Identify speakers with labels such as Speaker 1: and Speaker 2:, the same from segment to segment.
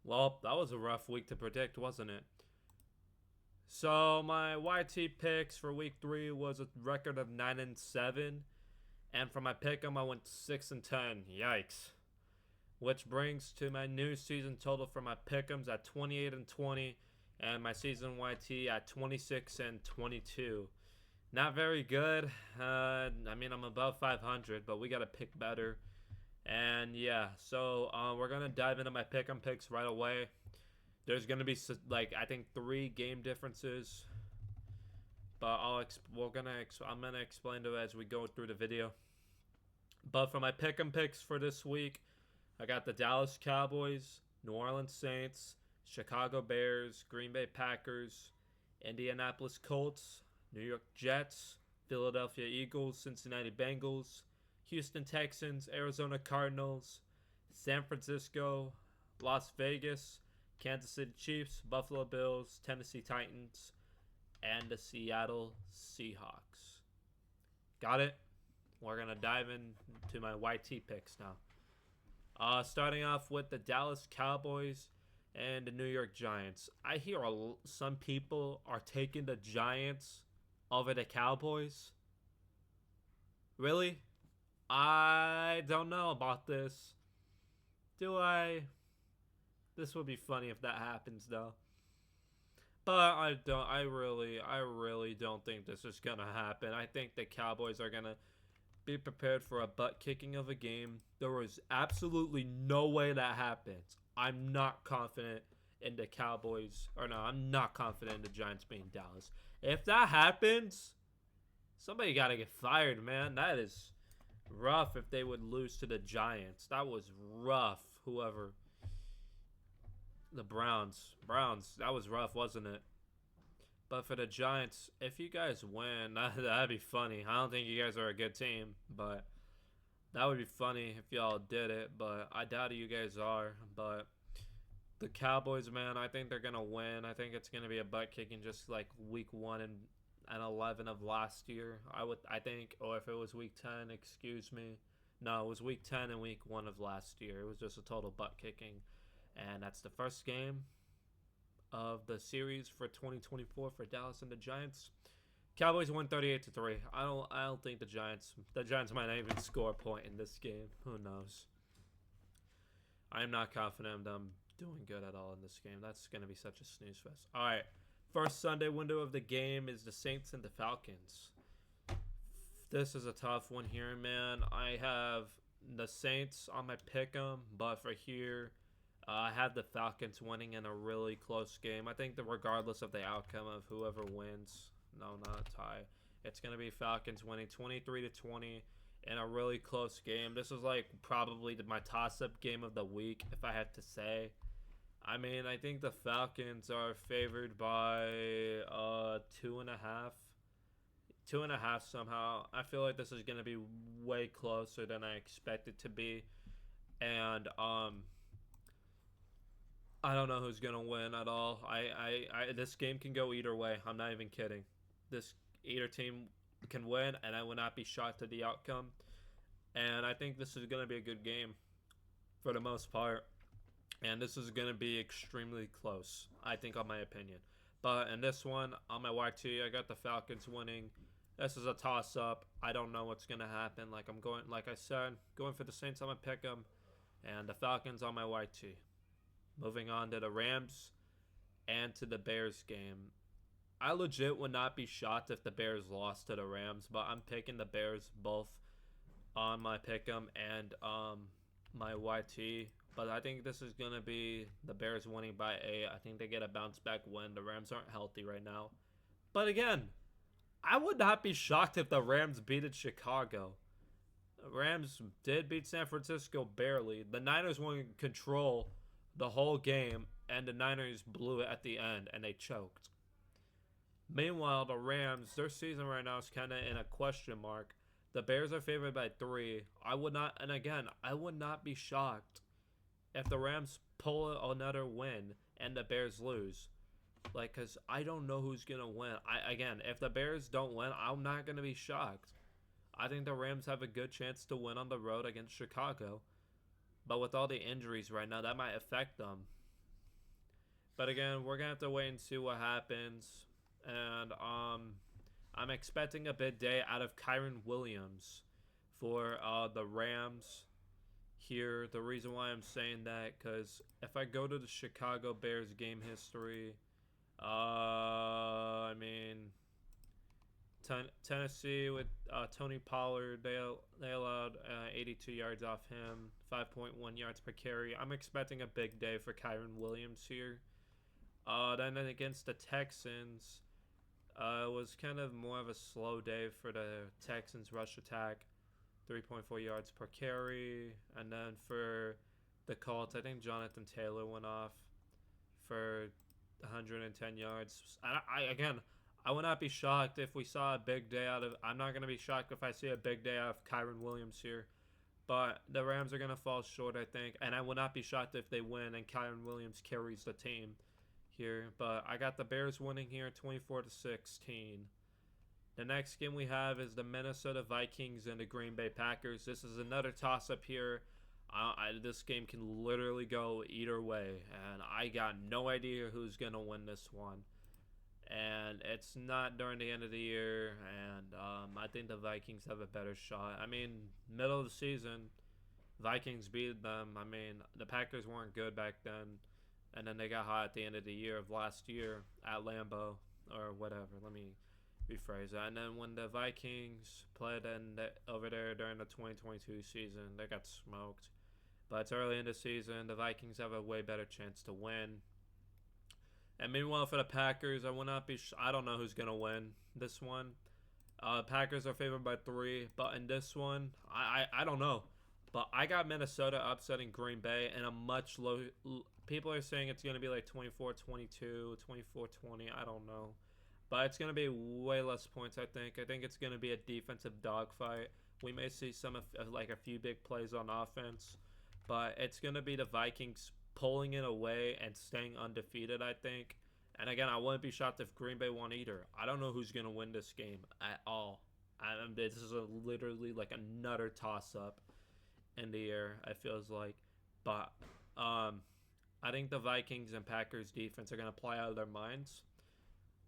Speaker 1: Well, that was a rough week to predict, wasn't it? So my YT picks for week 3 was a record of 9-7, and for my pick'em I went 6-10. Yikes! Which brings to my new season total for my pick'ems at 28-20, and my season YT at 26-22. Not very good. I mean, I'm above 500, but we gotta pick better. And yeah, so we're gonna dive into my pick'em picks right away. There's gonna be like I think 3 game differences, but I'm gonna explain to it as we go through the video. But for my pick'em picks for this week, I got the Dallas Cowboys, New Orleans Saints, Chicago Bears, Green Bay Packers, Indianapolis Colts, New York Jets, Philadelphia Eagles, Cincinnati Bengals, Houston Texans, Arizona Cardinals, San Francisco, Las Vegas, Kansas City Chiefs, Buffalo Bills, Tennessee Titans, and the Seattle Seahawks. Got it? We're going to dive into my YT picks now. Starting off with the Dallas Cowboys and the New York Giants. I hear some people are taking the Giants over the Cowboys. Really? I don't know about this. Do I? This would be funny if that happens, though. But I really don't think this is gonna happen. I think the Cowboys are gonna be prepared for a butt kicking of a game. There is absolutely no way that happens. I'm not confident in the Cowboys, or no, I'm not confident in the Giants being Dallas. If that happens, somebody gotta get fired, man. That is rough if they would lose to the Giants. That was rough. Whoever. The Browns, that was rough, wasn't it? But for the Giants, if you guys win, that'd be funny. I don't think you guys are a good team, but that would be funny if y'all did it. But I doubt you guys are. But the Cowboys, man, I think they're gonna win. I think it's gonna be a butt kicking, just like week 1 and 11 of last year. I think, or if it was week 10, excuse me. No, it was week 10 and week 1 of last year. It was just a total butt kicking. And that's the first game of the series for 2024 for Dallas and the Giants. Cowboys won 38-3. I don't think the Giants might not even score a point in this game. Who knows? I am not confident them doing good at all in this game. That's going to be such a snooze fest. All right. First Sunday window of the game is the Saints and the Falcons. This is a tough one here, man. I have the Saints on my pick'em, but for here, I have the Falcons winning in a really close game. I think that regardless of the outcome of whoever wins, no, not a tie, it's going to be Falcons winning 23-20 in a really close game. This is like probably my toss-up game of the week, if I had to say. I mean, I think the Falcons are favored by 2.5. 2.5 somehow. I feel like this is going to be way closer than I expect it to be. And, I don't know who's gonna win at all. This game can go either way. I'm not even kidding. Either team can win, and I will not be shocked at the outcome. And I think this is gonna be a good game for the most part. And this is gonna be extremely close, I think, on my opinion. But in this one, on my YT, I got the Falcons winning. This is a toss-up. I don't know what's gonna happen. Like I said, going for the Saints on my pick'em, and the Falcons on my YT. Moving on to the Rams and to the Bears game. I legit would not be shocked if the Bears lost to the Rams, but I'm picking the Bears both on my pick'em and my YT. But I think this is going to be the Bears winning by 8. I think they get a bounce back win. The Rams aren't healthy right now. But again, I would not be shocked if the Rams beat Chicago. The Rams did beat San Francisco barely. The Niners won control the whole game, and the Niners blew it at the end, and they choked. Meanwhile, the Rams, their season right now is kind of in a question mark. The Bears are favored by 3. I would not be shocked if the Rams pull another win and the Bears lose. Because I don't know who's going to win. If the Bears don't win, I'm not going to be shocked. I think the Rams have a good chance to win on the road against Chicago. But with all the injuries right now, that might affect them. But again, we're gonna have to wait and see what happens. And I'm expecting a big day out of Kyron Williams for the Rams here. The reason why I'm saying that, because if I go to the Chicago Bears game history, I mean, Tennessee with Tony Pollard, they allowed 82 yards off him, 5.1 yards per carry. I'm expecting a big day for Kyron Williams here. Then against the Texans, it was kind of more of a slow day for the Texans rush attack, 3.4 yards per carry. And then for the Colts, I think Jonathan Taylor went off for 110 yards. I would not be shocked if we saw a big day out of. I'm not going to be shocked if I see a big day out of Kyron Williams here. But the Rams are going to fall short, I think. And I would not be shocked if they win and Kyron Williams carries the team here. But I got the Bears winning here 24-16. The next game we have is the Minnesota Vikings and the Green Bay Packers. This is another toss-up here. This game can literally go either way. And I got no idea who's going to win this one. And it's not during the end of the year, and I think the Vikings have a better shot. I mean, middle of the season, Vikings beat them. I mean, the Packers weren't good back then, and then they got hot at the end of the year of last year at Lambeau, or whatever. Let me rephrase that. And then when the Vikings played over there during the 2022 season, they got smoked. But it's early in the season. The Vikings have a way better chance to win. And meanwhile, for the Packers, I will not be. I don't know who's gonna win this one. Packers are favored by 3, but in this one, I don't know. But I got Minnesota upsetting Green Bay in a much low. People are saying it's gonna be like 24-22, 24-20. I don't know, but it's gonna be way less points. I think it's gonna be a defensive dogfight. We may see some of like a few big plays on offense, but it's gonna be the Vikings pulling it away and staying undefeated, I think. And again, I wouldn't be shocked if Green Bay won either. I don't know who's going to win this game at all. This is literally like another toss-up in the air, it feels like. But I think the Vikings and Packers defense are going to play out of their minds.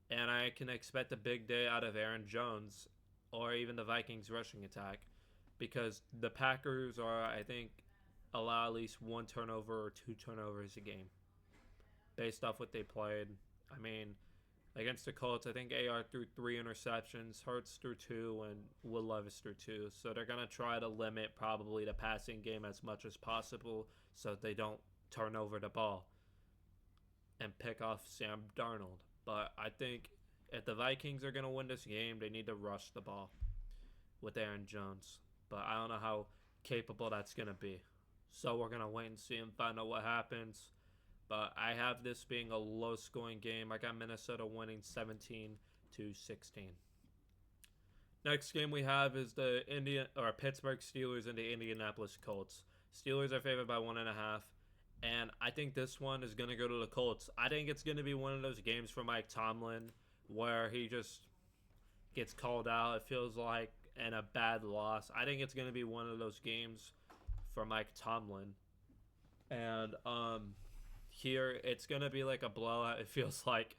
Speaker 1: And I can expect a big day out of Aaron Jones or even the Vikings rushing attack. Because the Packers are, I think, allow at least 1 turnover or 2 turnovers a game based off what they played. I mean, against the Colts, I think AR threw 3 interceptions, Hurts threw 2, and Will Levis threw 2. So they're going to try to limit probably the passing game as much as possible so they don't turn over the ball and pick off Sam Darnold. But I think if the Vikings are going to win this game, they need to rush the ball with Aaron Jones. But I don't know how capable that's going to be. So we're going to wait and see and find out what happens. But I have this being a low-scoring game. I got Minnesota winning 17-16. Next game we have is the Pittsburgh Steelers and the Indianapolis Colts. Steelers are favored by 1.5. And I think this one is going to go to the Colts. I think it's going to be one of those games for Mike Tomlin where he just gets called out, it feels like, and a bad loss. I think it's going to be one of those games for Mike Tomlin. And here it's going to be like a blowout, it feels like.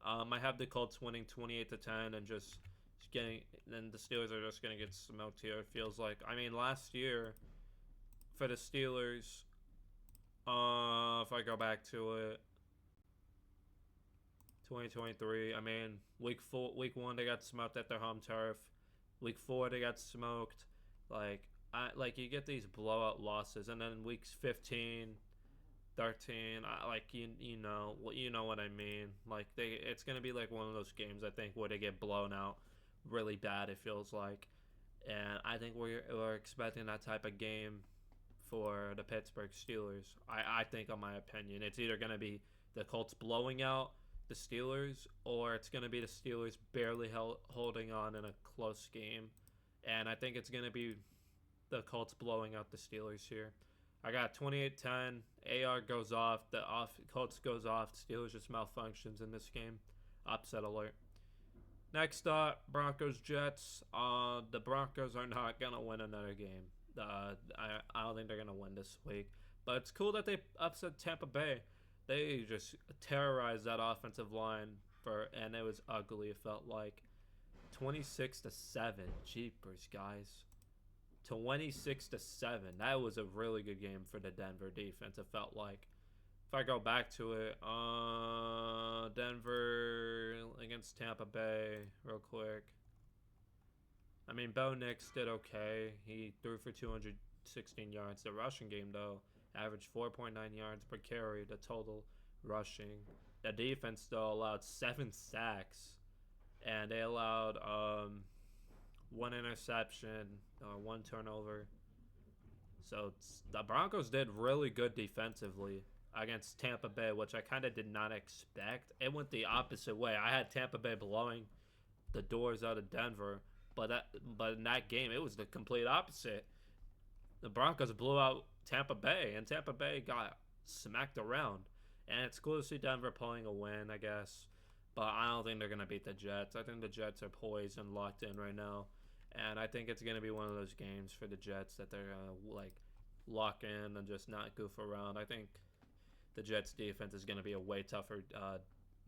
Speaker 1: I have the Colts winning 28-10 and just getting, then the Steelers are just going to get smoked here, it feels like. I mean, last year for the Steelers, if I go back to it, 2023, I mean, week 1 they got smoked at their home turf. Week 4 they got smoked. Like you get these blowout losses, and then weeks 15, 13, you know what I mean. Like it's gonna be like one of those games I think where they get blown out really bad. It feels like, and I think we're expecting that type of game for the Pittsburgh Steelers. I think, in my opinion, it's either gonna be the Colts blowing out the Steelers, or it's gonna be the Steelers barely holding on in a close game, and I think it's gonna be the Colts blowing out the Steelers here. I got 28-10. AR goes off. Colts goes off. Steelers just malfunctions in this game. Upset alert. Next up, Broncos-Jets. The Broncos are not going to win another game. I don't think they're going to win this week. But it's cool that they upset Tampa Bay. They just terrorized that offensive line and it was ugly. It felt like 26-7. Jeepers, guys. 26-7. That was a really good game for the Denver defense. It felt like. If I go back to it, Denver against Tampa Bay, real quick. I mean, Bo Nix did okay. He threw for 216 yards. The rushing game, though, averaged 4.9 yards per carry, the total rushing. The defense, though, allowed 7 sacks, and they allowed 1 interception, 1 turnover. So the Broncos did really good defensively against Tampa Bay, which I kind of did not expect. It went the opposite way. I had Tampa Bay blowing the doors out of Denver, but in that game, it was the complete opposite. The Broncos blew out Tampa Bay, and Tampa Bay got smacked around. And it's cool to see Denver pulling a win, I guess. But I don't think they're going to beat the Jets. I think the Jets are poised and locked in right now. And I think it's going to be one of those games for the Jets that they're going to, like, lock in and just not goof around. I think the Jets' defense is going to be a way tougher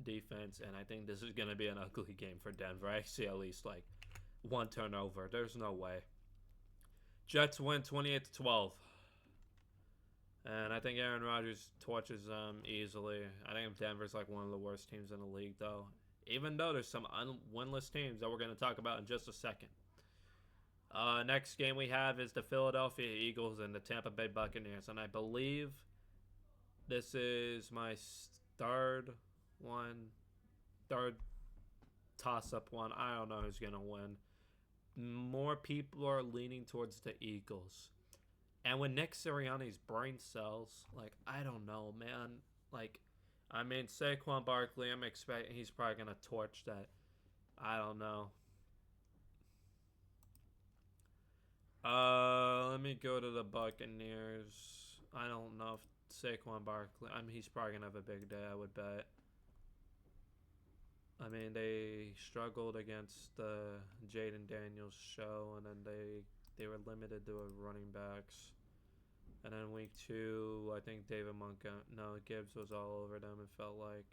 Speaker 1: defense, and I think this is going to be an ugly game for Denver. I see at least, like, 1 turnover. There's no way. Jets win 28-12. And I think Aaron Rodgers torches them easily. I think Denver's like one of the worst teams in the league, though. Even though there's some winless teams that we're going to talk about in just a second. Next game we have is the Philadelphia Eagles and the Tampa Bay Buccaneers. And I believe this is my third toss-up one. I don't know who's going to win. More people are leaning towards the Eagles. And when Nick Sirianni's brain cells, like, I don't know, man. Like, I mean, Saquon Barkley, I'm expecting he's probably going to torch that. I don't know. Let me go to the Buccaneers. I don't know if Saquon Barkley, I mean, he's probably going to have a big day, I would bet. I mean, they struggled against the Jaden Daniels show, and then they were limited to running backs. And then week 2, I think Gibbs was all over them. It felt like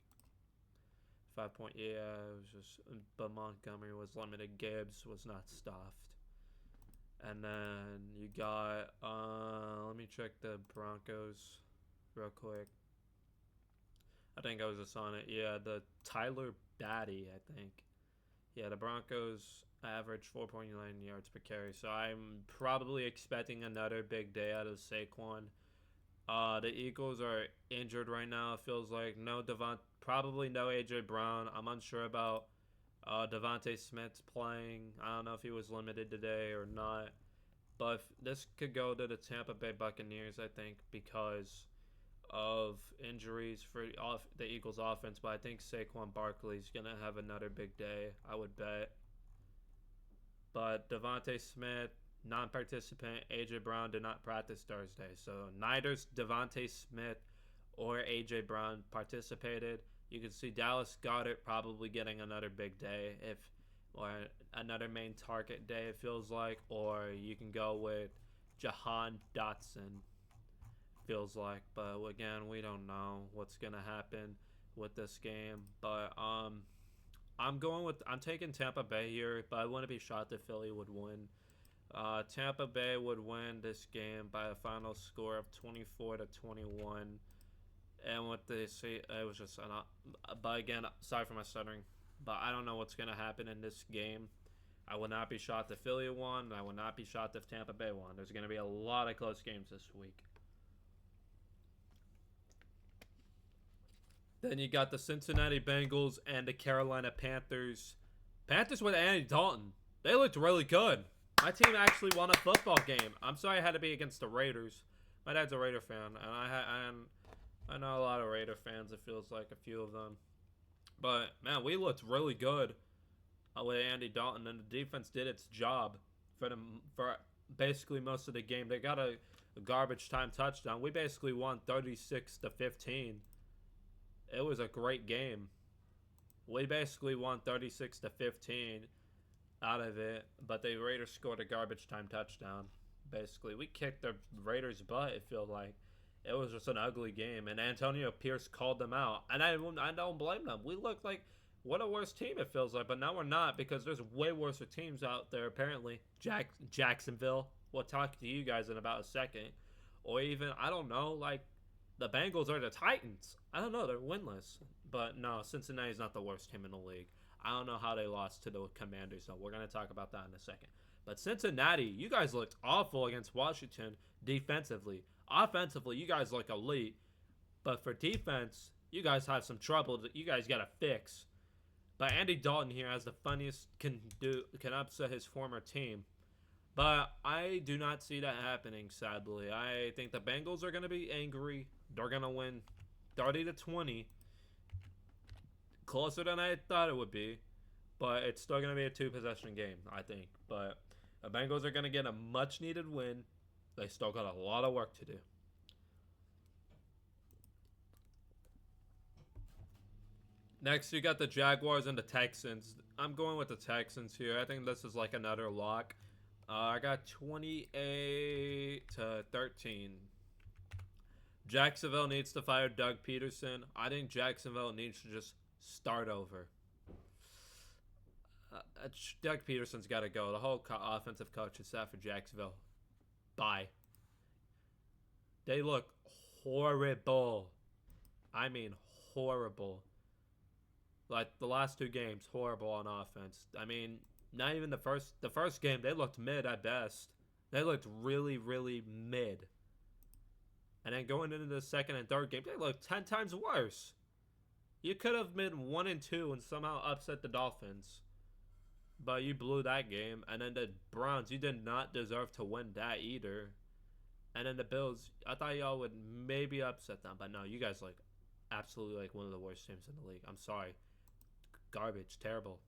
Speaker 1: 5 point. Yeah, it was just, but Montgomery was limited. Gibbs was not stuffed. And then you got, let me check the Broncos real quick. I think I was just on it. Yeah, the Tyler Batty, I think. Yeah, the Broncos average 4.9 yards per carry. So I'm probably expecting another big day out of Saquon. The Eagles are injured right now. It feels like probably no A.J. Brown. I'm unsure about Devontae Smith's playing. I don't know if he was limited today or not. But this could go to the Tampa Bay Buccaneers, I think, because of injuries for the Eagles offense. But I think Saquon Barkley's going to have another big day, I would bet. But Devontae Smith, non-participant. A.J. Brown did not practice Thursday. So neither Devontae Smith or A.J. Brown participated. You can see Dallas Goedert probably getting another big day, or another main target day, it feels like. Or you can go with Jahan Dotson, feels like. But again, we don't know what's going to happen with this game. But I'm taking Tampa Bay here, but I wouldn't be shocked if Philly would win. Tampa Bay would win this game by a final score of 24-21. And what they say, it was just but again, sorry for my stuttering, but I don't know what's going to happen in this game. I would not be shocked if Philly won. I would not be shocked if Tampa Bay won. There's going to be a lot of close games this week. Then you got the Cincinnati Bengals and the Carolina Panthers. Panthers with Andy Dalton. They looked really good. My team actually won a football game. I'm sorry I had to be against the Raiders. My dad's a Raider fan, and I know a lot of Raider fans, it feels like, a few of them. But, man, we looked really good with Andy Dalton, and the defense did its job for basically most of the game. They got a garbage time touchdown. We basically won 36-15. It was a great game. We basically won 36-15 out of it, but the Raiders scored a garbage time touchdown. Basically, we kicked the Raiders' butt, it felt like. It was just an ugly game, and Antonio Pierce called them out, and I don't blame them. We look like what a worse team it feels like, but now we're not because there's way worse teams out there apparently. Jacksonville. We'll talk to you guys in about a second, or even I don't know, like the Bengals or the Titans. I don't know. They're winless, but no, Cincinnati's not the worst team in the league. I don't know how they lost to the Commanders, so we're gonna talk about that in a second. But Cincinnati, you guys looked awful against Washington defensively. Offensively, you guys look elite. But for defense, you guys have some trouble that you guys got to fix. But Andy Dalton here has the funniest can upset his former team. But I do not see that happening, sadly. I think the Bengals are going to be angry. They're going to win 30-20. Closer than I thought it would be. But it's still going to be a 2-possession game, I think. But the Bengals are going to get a much-needed win. They still got a lot of work to do. Next, you got the Jaguars and the Texans. I'm going with the Texans here. I think this is like another lock. I got 28-13. Jacksonville needs to fire Doug Peterson. I think Jacksonville needs to just start over. Doug Peterson's got to go. The whole offensive coaching staff for Jacksonville. Bye. They look horrible. I mean horrible. Like the last 2 games, horrible on offense. I mean, not even the first game, they looked mid at best. They looked really, really mid. And then going into the second and third game, they looked 10 times worse. You could have been 1-2 and somehow upset the Dolphins. But you blew that game. And then the Browns, you did not deserve to win that either. And then the Bills, I thought y'all would maybe upset them. But no, you guys like absolutely like one of the worst teams in the league. I'm sorry. Garbage. Terrible.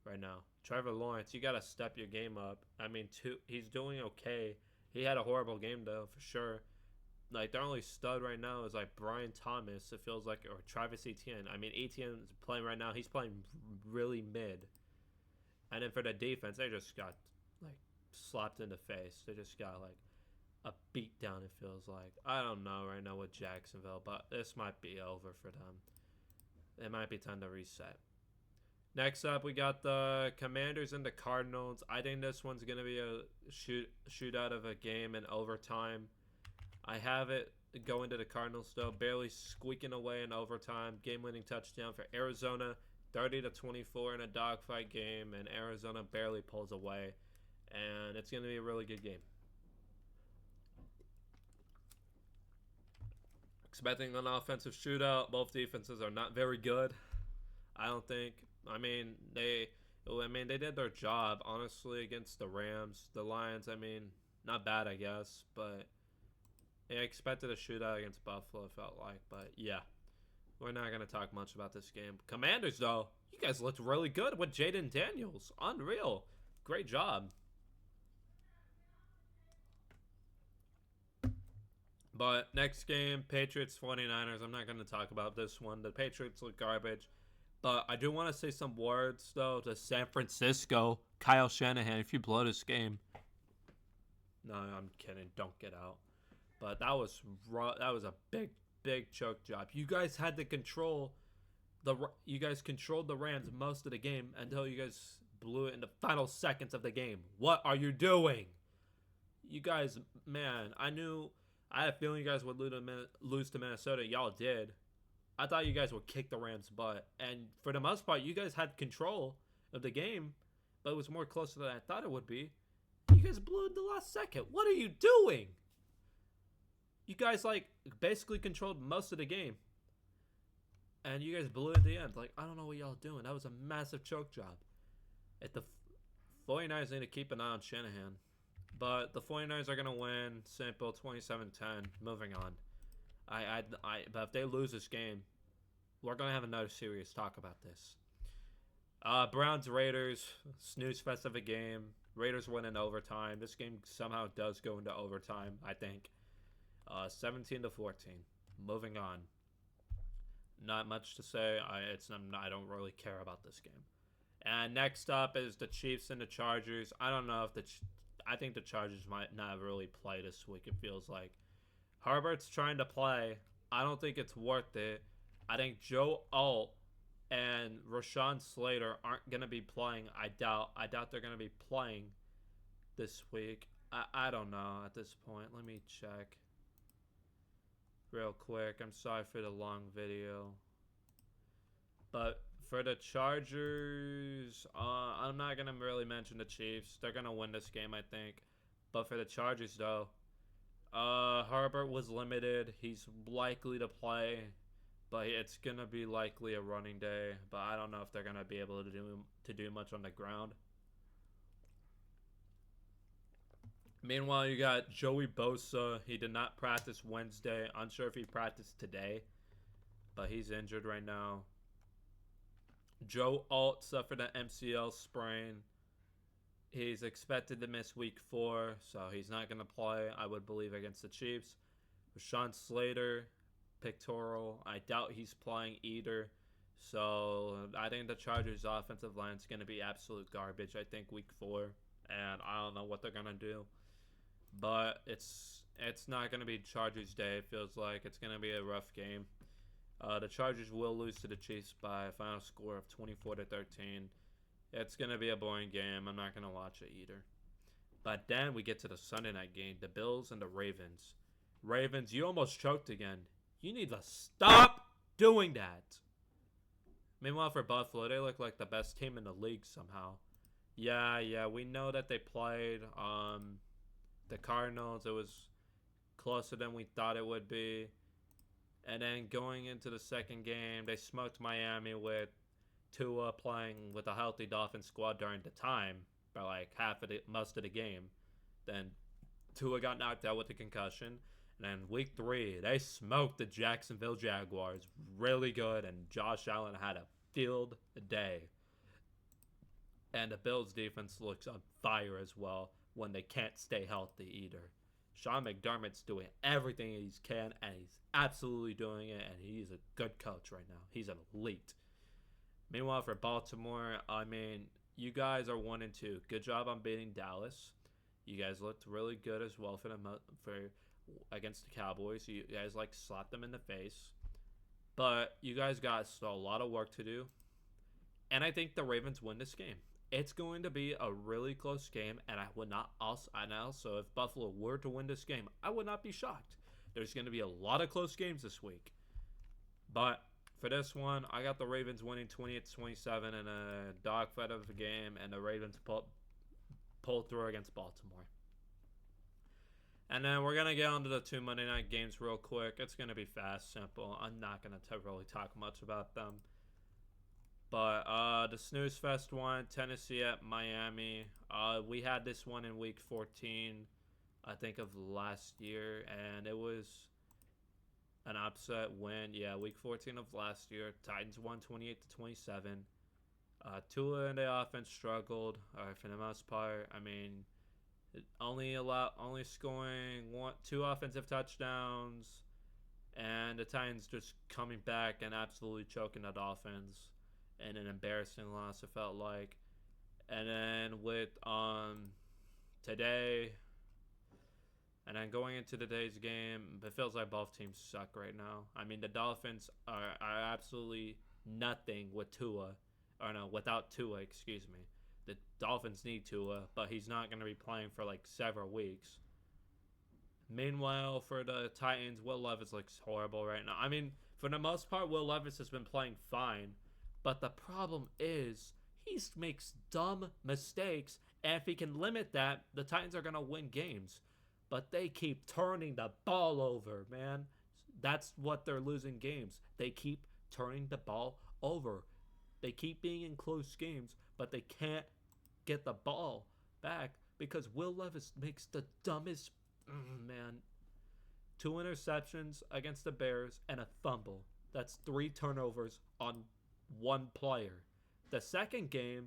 Speaker 1: Right now. Trevor Lawrence, you got to step your game up. I mean, he's doing okay. He had a horrible game, though, for sure. Like, their only stud right now is, like, Brian Thomas, it feels like, or Travis Etienne. I mean, Etienne's playing right now. He's playing really mid. And then for the defense, they just got, like, slapped in the face. They just got, like, a beat down, it feels like. I don't know right now with Jacksonville, but this might be over for them. It might be time to reset. Next up, we got the Commanders and the Cardinals. I think this one's going to be a shootout of a game in overtime. I have it going to the Cardinals, though, barely squeaking away in overtime. Game-winning touchdown for Arizona, 30-24 in a dogfight game, and Arizona barely pulls away. And it's going to be a really good game. Expecting an offensive shootout. Both defenses are not very good, I don't think. I mean, they did their job, honestly, against the Rams. The Lions, I mean, not bad, I guess, but I expected a shootout against Buffalo, it felt like. But, yeah, we're not going to talk much about this game. Commanders, though, you guys looked really good with Jaden Daniels. Unreal. Great job. But next game, Patriots 49ers. I'm not going to talk about this one. The Patriots look garbage. But I do want to say some words, though, to San Francisco. Kyle Shanahan, if you blow this game. No, I'm kidding. Don't get out. But that was a big, big choke job. You guys had to control you guys controlled the Rams most of the game until you guys blew it in the final seconds of the game. What are you doing? You guys, man, I had a feeling you guys would lose to Minnesota. Y'all did. I thought you guys would kick the Rams' butt. And for the most part, you guys had control of the game, but it was more closer than I thought it would be. You guys blew it the last second. What are you doing? You guys, like, basically controlled most of the game. And you guys blew it at the end. Like, I don't know what y'all doing. That was a massive choke job. The 49ers need to keep an eye on Shanahan. But the 49ers are going to win. Simple, 27-10. Moving on. But if they lose this game, we're going to have another serious talk about this. Browns-Raiders, snooze fest of a game. Raiders win in overtime. This game somehow does go into overtime, I think. 17-14. Moving on. Not much to say. I don't really care about this game. And next up is the Chiefs and the Chargers. I don't know if I think the Chargers might not really play this week, it feels like. Herbert's trying to play. I don't think it's worth it. I think Joe Alt and Rashawn Slater aren't gonna be playing. I doubt they're gonna be playing this week. I don't know at this point. Let me check real quick. I'm sorry for the long video. But for the Chargers, I'm not going to really mention the Chiefs. They're going to win this game, I think. But for the Chargers, though, Herbert was limited. He's likely to play, but it's going to be likely a running day. But I don't know if they're going to be able to do much on the ground. Meanwhile, you got Joey Bosa. He did not practice Wednesday. Unsure if he practiced today, but he's injured right now. Joe Alt suffered an MCL sprain. He's expected to miss week 4, so he's not going to play, I would believe, against the Chiefs. Rashawn Slater, pectoral. I doubt he's playing either. So I think the Chargers' offensive line is going to be absolute garbage, I think, week 4. And I don't know what they're going to do. But it's not going to be Chargers Day. It feels like it's going to be a rough game. The Chargers will lose to the Chiefs by a final score of 24-13. It's going to be a boring game. I'm not going to watch it either. But then we get to the Sunday night game, the Bills and the Ravens. Ravens, you almost choked again. You need to stop doing that. Meanwhile, for Buffalo, they look like the best team in the league somehow. Yeah, we know that they played the Cardinals. It was closer than we thought it would be. And then going into the second game, they smoked Miami with Tua playing with a healthy Dolphins squad during the time for like most of the game. Then Tua got knocked out with a concussion. And then week 3, they smoked the Jacksonville Jaguars really good, and Josh Allen had a field day. And the Bills defense looks on fire as well when they can't stay healthy either. Sean McDermott's doing everything he can, and he's absolutely doing it, and he's a good coach right now. He's an elite. Meanwhile, for Baltimore, I mean, you guys are 1-2. Good job on beating Dallas. You guys looked really good as well for against the Cowboys. You guys slapped them in the face. But you guys got still a lot of work to do. And I think the Ravens win this game. It's going to be a really close game, and I would not also, and also if Buffalo were to win this game, I would not be shocked. There's going to be a lot of close games this week. But for this one, I got the Ravens winning 28-27 in a dogfight of a game, and the Ravens pull through against Baltimore. And then we're going to get on to the 2 Monday night games real quick. It's going to be fast, simple. I'm not going to really talk much about them. But the Snooze Fest one, Tennessee at Miami. We had this one in week 14, I think, of last year. And it was an upset win. Yeah, week 14 of last year. Titans won 28-27. Tua and the offense struggled for the most part. I mean, only scoring 2 offensive touchdowns. And the Titans just coming back and absolutely choking the Dolphins. And an embarrassing loss, it felt like. And then with today, and then going into today's game, it feels like both teams suck right now. I mean, the Dolphins are absolutely nothing without Tua, excuse me. The Dolphins need Tua, but he's not going to be playing for several weeks. Meanwhile, for the Titans, Will Levis looks horrible right now. I mean, for the most part, Will Levis has been playing fine. But the problem is he makes dumb mistakes, and if he can limit that, the Titans are going to win games. But they keep turning the ball over, man. That's what they're losing games. They keep turning the ball over. They keep being in close games, but they can't get the ball back because Will Levis makes the dumbest, 2 interceptions against the Bears and a fumble. That's 3 turnovers on 1 player. The second game,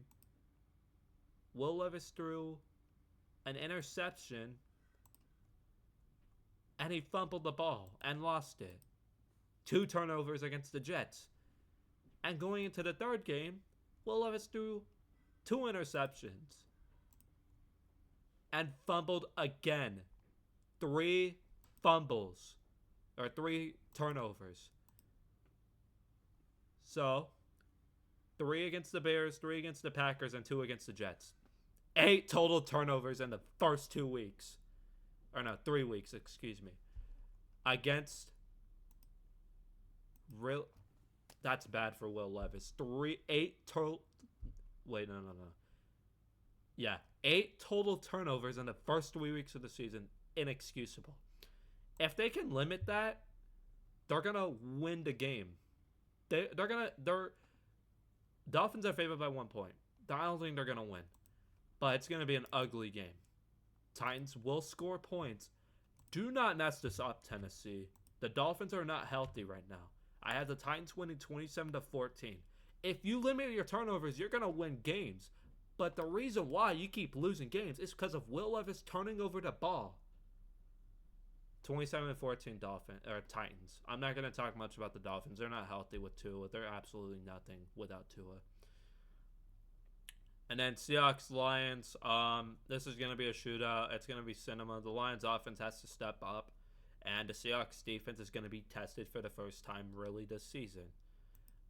Speaker 1: Will Levis threw an interception and he fumbled the ball and lost it. 2 turnovers against the Jets. And going into the third game, Will Levis threw 2 interceptions and fumbled again. 3 fumbles. or 3 turnovers. So, 3 against the Bears, 3 against the Packers, and 2 against the Jets. 8 total turnovers in the first 2 weeks. Or no, 3 weeks, excuse me. Against real that's bad for Will Levis. 8 total wait, no. Yeah, 8 total turnovers in the first 3 weeks of the season. Inexcusable. If they can limit that, they're gonna win the game. They're Dolphins are favored by 1 point. I don't think they're gonna win, but it's gonna be an ugly game. Titans will score points. Do not mess this up, Tennessee. The Dolphins are not healthy right now. I had the Titans winning 27-14. If you limit your turnovers, you're gonna win games. But the reason why you keep losing games is because of Will Levis turning over the ball. 27-14 Titans. I'm not going to talk much about the Dolphins. They're not healthy with Tua. They're absolutely nothing without Tua. And then Seahawks Lions. This is going to be a shootout. It's going to be cinema. The Lions offense has to step up, and the Seahawks defense is going to be tested for the first time really this season.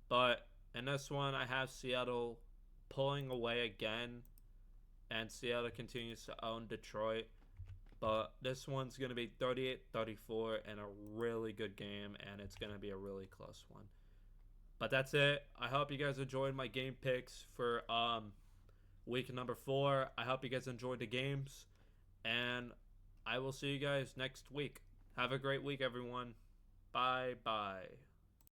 Speaker 1: But in this one, I have Seattle pulling away again, and Seattle continues to own Detroit. But this one's going to be 38-34 and a really good game, and it's going to be a really close one. But that's it. I hope you guys enjoyed my game picks for week number 4. I hope you guys enjoyed the games, and I will see you guys next week. Have a great week, everyone. Bye-bye.